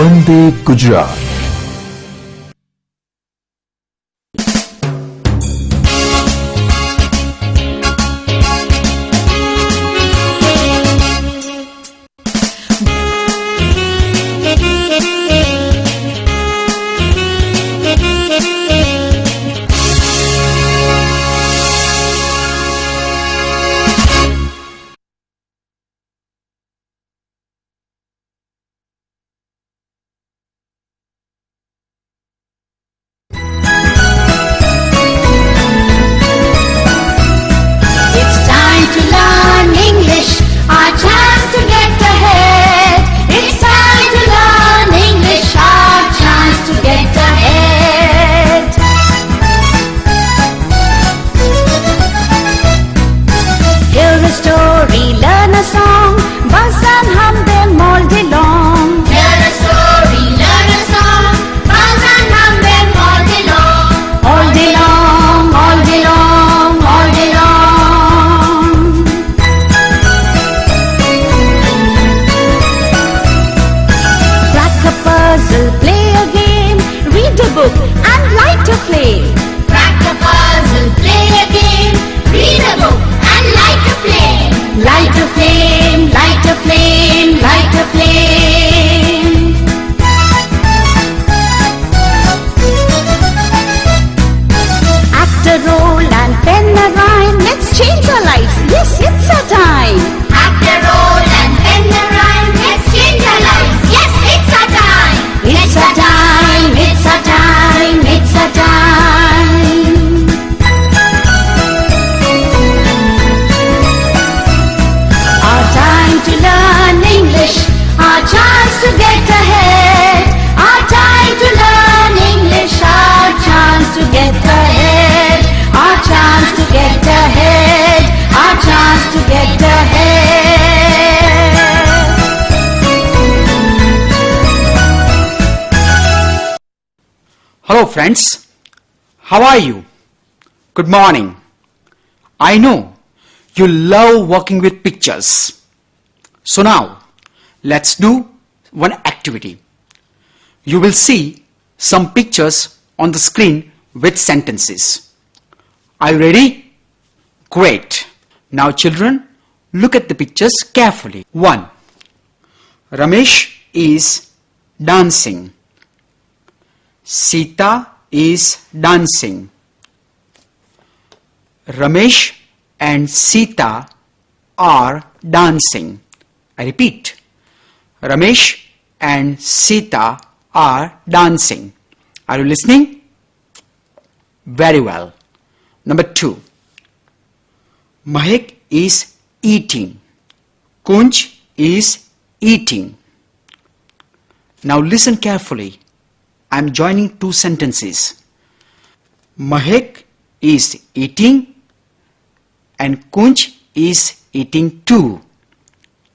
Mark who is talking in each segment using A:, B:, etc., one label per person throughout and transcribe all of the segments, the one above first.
A: Vande Gujarat.
B: Hello friends, how are you? Good morning. I know you love working with pictures. So now let's do one activity. You will see some pictures on the screen with sentences. Are you ready? Great. Now children, look at the pictures carefully. 1. Ramesh is dancing. Sita is dancing. Ramesh and Sita are dancing. I repeat, Ramesh and Sita are dancing. Are you listening? Very well. Number 2. Mahek is eating. Kunj is eating. Now listen carefully. I am joining two sentences. Mahek is eating and Kunj is eating too.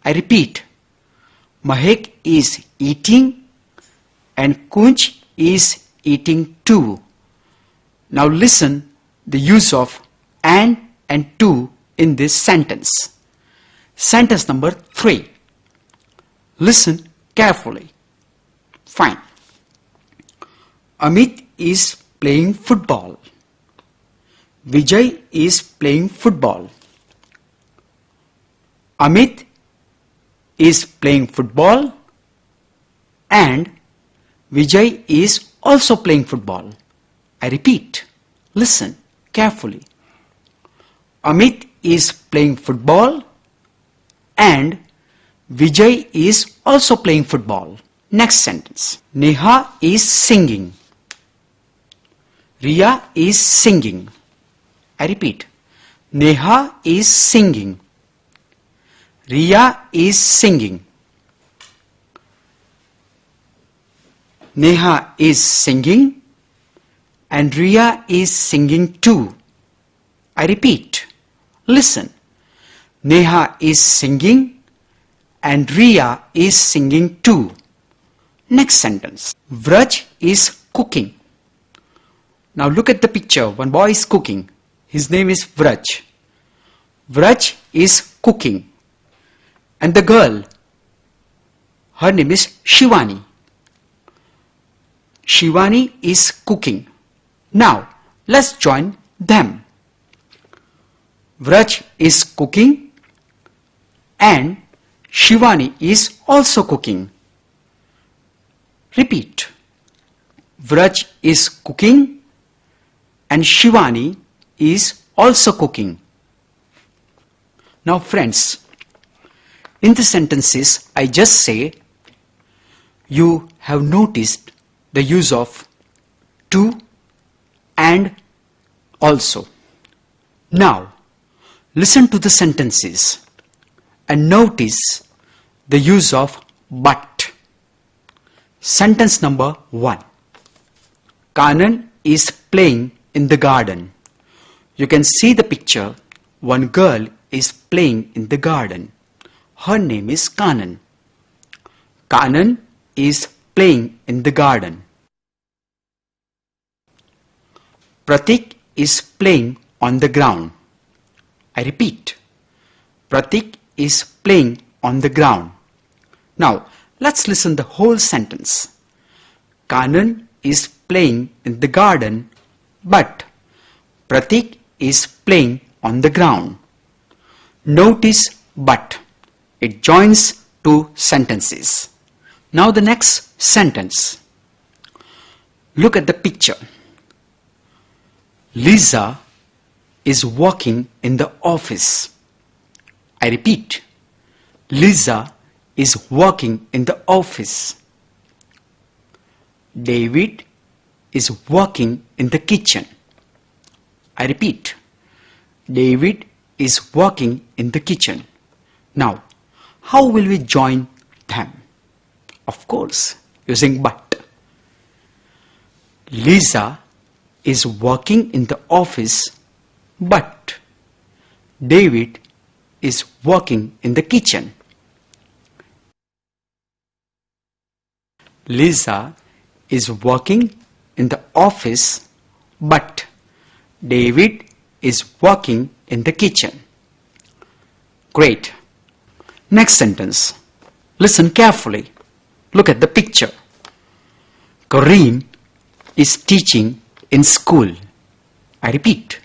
B: I repeat, Mahek is eating and Kunj is eating too. Now listen the use of and to in this sentence. Sentence number 3. Listen carefully. Fine. Amit is playing football. Vijay is playing football. Amit is playing football and Vijay is also playing football. I repeat, listen carefully. Amit is playing football and Vijay is also playing football. Next sentence. Neha is singing. Riya is singing. I repeat, Neha is singing. Riya is singing. Neha is singing and Riya is singing too. I repeat, listen. Neha is singing and Riya is singing too. Next sentence. Vraj is cooking. Now look at the picture. One boy is cooking. His name is Vraj. Vraj is cooking. And the girl, her name is Shivani. Shivani is cooking. Now, let's join them. Vraj is cooking and Shivani is also cooking. Repeat. Vraj is cooking and Shivani is also cooking. Now friends, in the sentences I just say, you have noticed the use of to and also. Now, listen to the sentences and notice the use of but. Sentence number 1. Kanan is playing in the garden. You can see the picture. One girl is playing in the garden. Her name is Kanan. Kanan is playing in the garden. Pratik is playing on the ground. I repeat, Pratik is playing on the ground. Now, let's listen the whole sentence. Kanan is playing in the garden, but Pratik is playing on the ground. Notice but. It joins two sentences. Now the next sentence. Look at the picture. Lisa is working in the office. I repeat, Lisa is working in the office. David is working in the kitchen. I repeat, David is working in the kitchen. Now, how will we join them? Of course, using but. Lisa is working in the office, but David is working in the kitchen. Lisa is working in the office, but David is working in the kitchen. Great. Next sentence. Listen carefully. Look at the picture. Kareem is teaching in school. I repeat,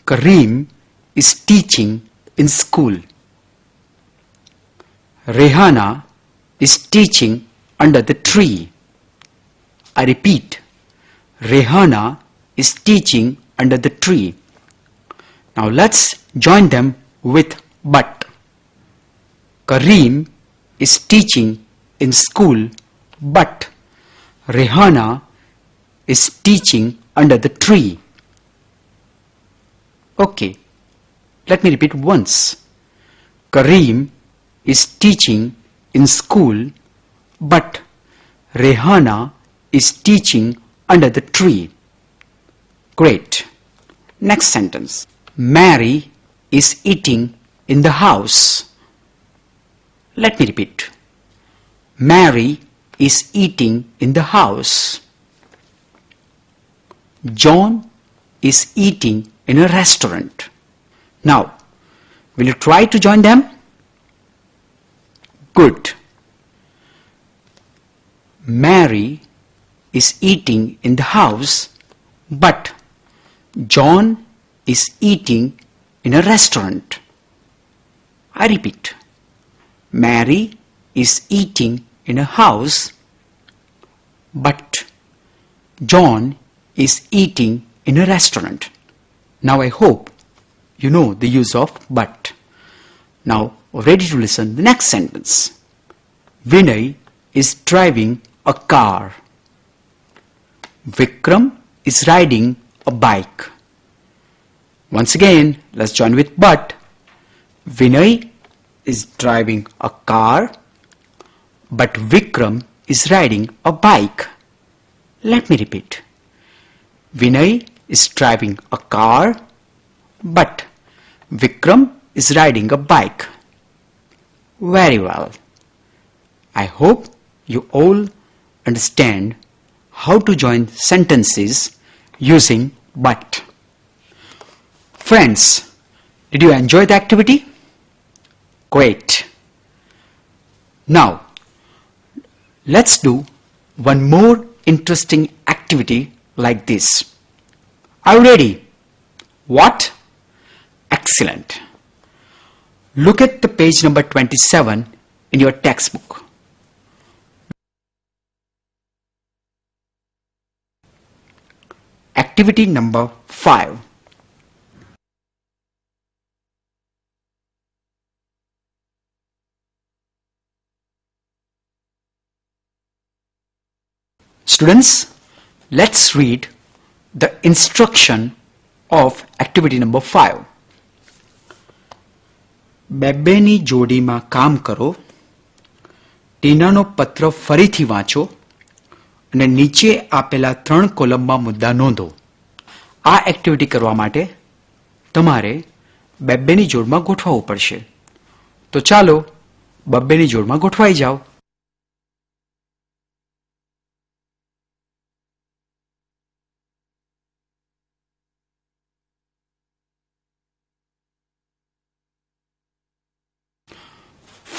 B: Kareem is teaching in school. Rehana is teaching under the tree. I repeat, Rehana is teaching under the tree. Now let's join them with but. Kareem is teaching in school, but Rehana is teaching under the tree. Okay, let me repeat once. Kareem is teaching in school, but Rehana is teaching under the tree. Great. Next sentence. Mary is eating in the house. Let me repeat. Mary is eating in the house. John is eating in a restaurant. Now, will you try to join them? Good. Mary is eating in the house, but John is eating in a restaurant. I repeat. Mary is eating in a house, but John is eating in a restaurant. Now I hope you know the use of but. Now ready to listen the next sentence. Vinay is driving a car. Vikram is riding a bike. Once again, let's join with but. Vinay is driving a car, but Vikram is riding a bike. Let me repeat. Vinay is driving a car, but Vikram is riding a bike. Very well. I hope you all understand how to join sentences using but. Friends, did you enjoy the activity? Great. Now, let's do one more interesting activity like this. Are you ready? What? Excellent. Look at the page number 27 in your textbook. Activity number 5. Students, let's read the instruction of activity number 5. બેબેની જોડીમાં કામ કરો, ટીનાનો પત્ર ફરીથી વાંચો અને નીચે આપેલા 3 કોલમમાં મુદ્દા નોંધો. આ એક્ટિવિટી કરવા માટે તમારે બેબેની જોડમાં ગોઠવવું પડશે. તો ચાલો બબ્બેની જોડમાં ગોઠવાઈ જાઓ.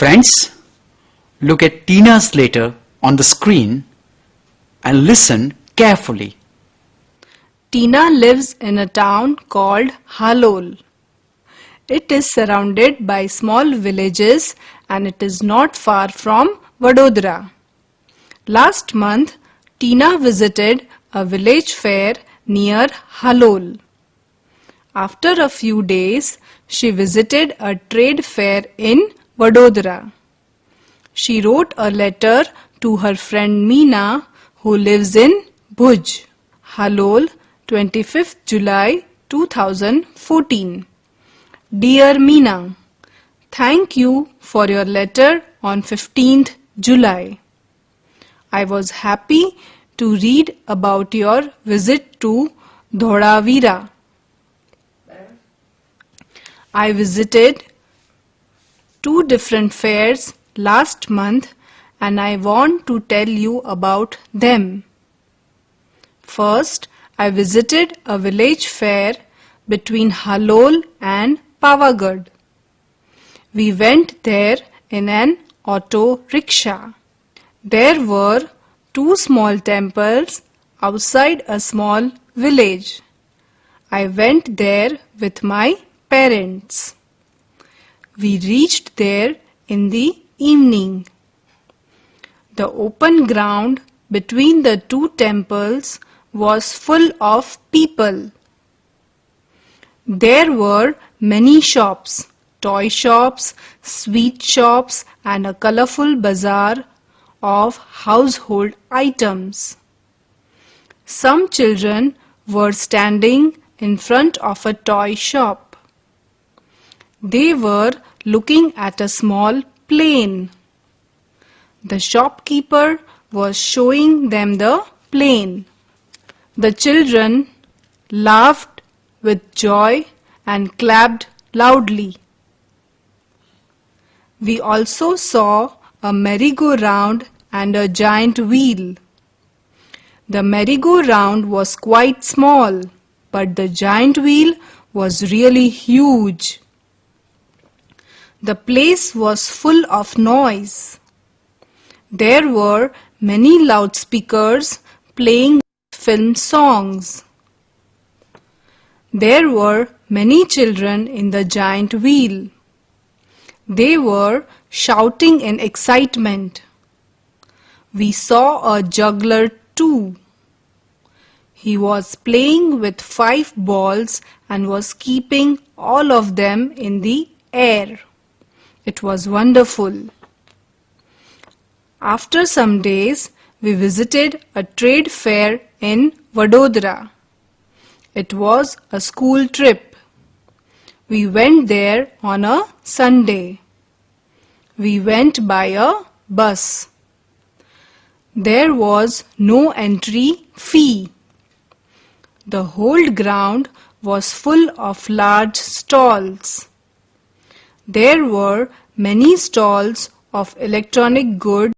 B: Friends, look at Tina's letter on the screen and listen carefully.
A: Tina lives in a town called Halol. It is surrounded by small villages and it is not far from Vadodara. Last month, Tina visited a village fair near Halol. After a few days, she visited a trade fair in Vadodara. She wrote a letter to her friend Meena, who lives in Bhuj, Halol, 25th July 2014. Dear Meena, thank you for your letter on 15th July. I was happy to read about your visit to Dholavira. I visited 2 different fairs last month and I want to tell you about them. First, I visited a village fair between Halol and Pavagad. We went there in an auto rickshaw. There were 2 small temples outside a small village. I went there with my parents. We reached there in the evening. The open ground between the 2 temples was full of people. There were many shops, toy shops, sweet shops and a colorful bazaar of household items. Some children were standing in front of a toy shop. They were looking at a small plane. The shopkeeper was showing them the plane. The children laughed with joy and clapped loudly. We also saw a merry-go-round and a giant wheel. The merry-go-round was quite small, but the giant wheel was really huge. The place was full of noise. There were many loudspeakers playing film songs. There were many children in the giant wheel. They were shouting in excitement. We saw a juggler too. He was playing with 5 balls and was keeping all of them in the air. It was wonderful. After some days, we visited a trade fair in Vadodara. It was a school trip. We went there on a Sunday. We went by a bus. There was no entry fee. The whole ground was full of large stalls. There were many stalls of electronic goods